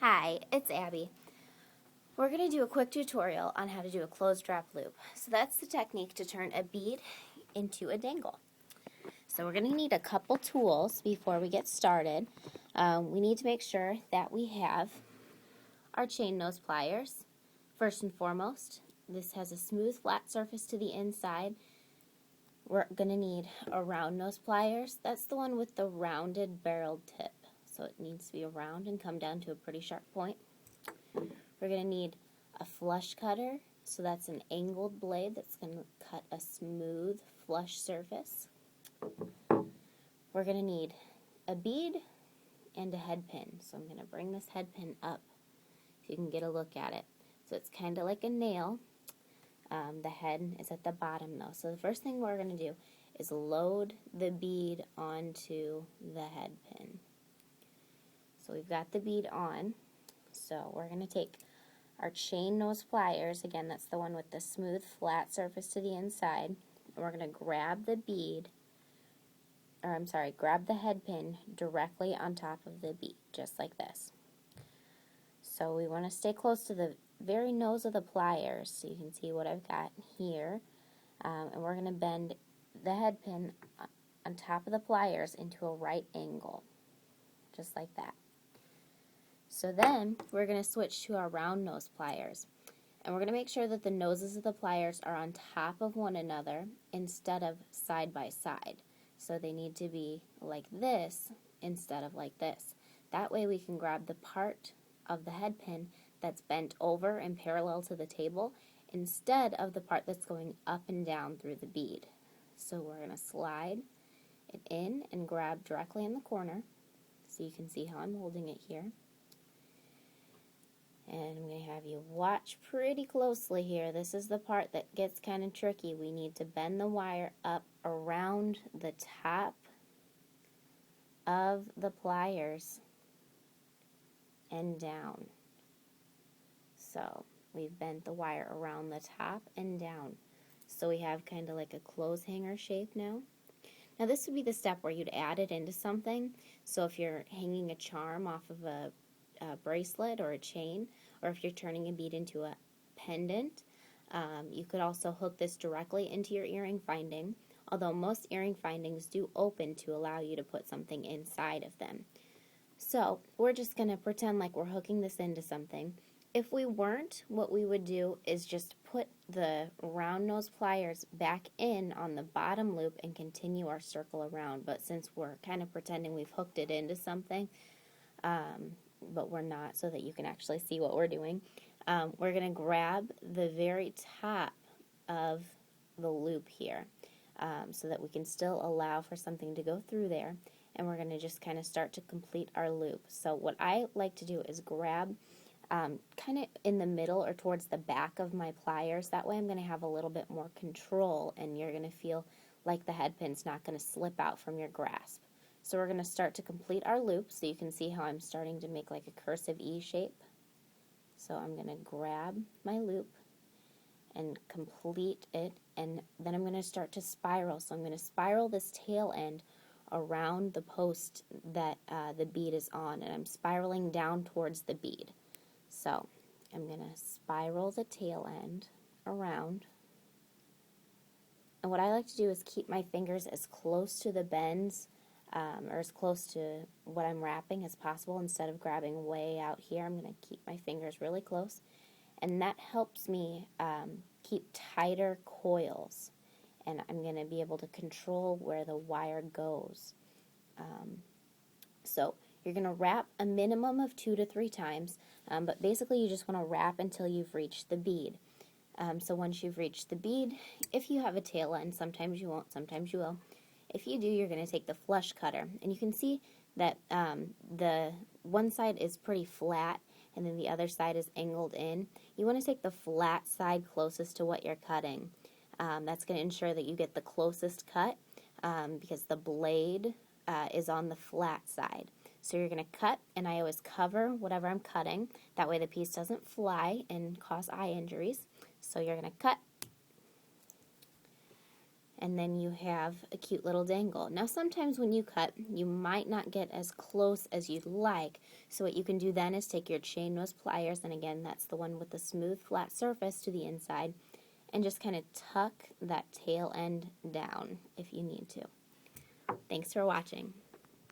Hi, it's Abby. We're going to do a quick tutorial on how to do a closed wrap loop. So that's the technique to turn a bead into a dangle. So we're going to need a couple tools before we get started. We need to make sure that we have our chain nose pliers. First and foremost, this has a smooth flat surface to the inside. We're going to need a round nose pliers. That's the one with the rounded barreled tip. So it needs to be round and come down to a pretty sharp point. We're going to need a flush cutter, so that's an angled blade that's going to cut a smooth flush surface. We're going to need a bead and a head pin. So I'm going to bring this head pin up so you can get a look at it. So it's kind of like a nail. The head is at the bottom though. So the first thing we're going to do is load the bead onto the head pin. So we've got the bead on. So we're going to take our chain nose pliers, again that's the one with the smooth flat surface to the inside, and we're going to grab the grab the head pin directly on top of the bead, just like this. So we want to stay close to the very nose of the pliers, so you can see what I've got here, and we're going to bend the head pin on top of the pliers into a right angle, just like that. So then we're going to switch to our round nose pliers, and we're going to make sure that the noses of the pliers are on top of one another instead of side by side. So they need to be like this instead of like this. That way we can grab the part of the head pin that's bent over and parallel to the table instead of the part that's going up and down through the bead. So we're going to slide it in and grab directly in the corner, so you can see how I'm holding it here. And I'm going to have you watch pretty closely here. This is the part that gets kind of tricky. We need to bend the wire up around the top of the pliers and down. So we've bent the wire around the top and down. So we have kind of like a clothes hanger shape now. Now this would be the step where you'd add it into something. So if you're hanging a charm off of a bracelet or a chain, or if you're turning a bead into a pendant, you could also hook this directly into your earring finding, although most earring findings do open to allow you to put something inside of them. So we're just going to pretend like we're hooking this into something. If we weren't, what we would do is just put the round nose pliers back in on the bottom loop and continue our circle around. But since we're kind of pretending we've hooked it into something, but we're not, so that you can actually see what we're doing, we're going to grab the very top of the loop here, so that we can still allow for something to go through there, and we're going to just kind of start to complete our loop. So what I like to do is grab kind of in the middle or towards the back of my pliers. That way I'm going to have a little bit more control, and you're going to feel like the head pin's not going to slip out from your grasp. So we're going to start to complete our loop, so you can see how I'm starting to make like a cursive E shape. So I'm going to grab my loop and complete it, and then I'm going to start to spiral. So I'm going to spiral this tail end around the post that the bead is on, and I'm spiraling down towards the bead. So I'm going to spiral the tail end around, and what I like to do is keep my fingers as close to the bends or as close to what I'm wrapping as possible. Instead of grabbing way out here, I'm going to keep my fingers really close, and that helps me keep tighter coils, and I'm going to be able to control where the wire goes. So you're going to wrap a minimum of 2 to 3 times, but basically you just want to wrap until you've reached the bead. So once you've reached the bead, if you have a tail end, sometimes you won't, sometimes you will. If you do, you're going to take the flush cutter, and you can see that the one side is pretty flat, and then the other side is angled in. You want to take the flat side closest to what you're cutting. That's going to ensure that you get the closest cut, because the blade is on the flat side. So you're going to cut, and I always cover whatever I'm cutting. That way the piece doesn't fly and cause eye injuries. So you're going to cut, and then you have a cute little dangle. Now sometimes when you cut, you might not get as close as you'd like, so what you can do then is take your chain nose pliers, and again that's the one with the smooth flat surface to the inside, and just kind of tuck that tail end down if you need to. Thanks for watching.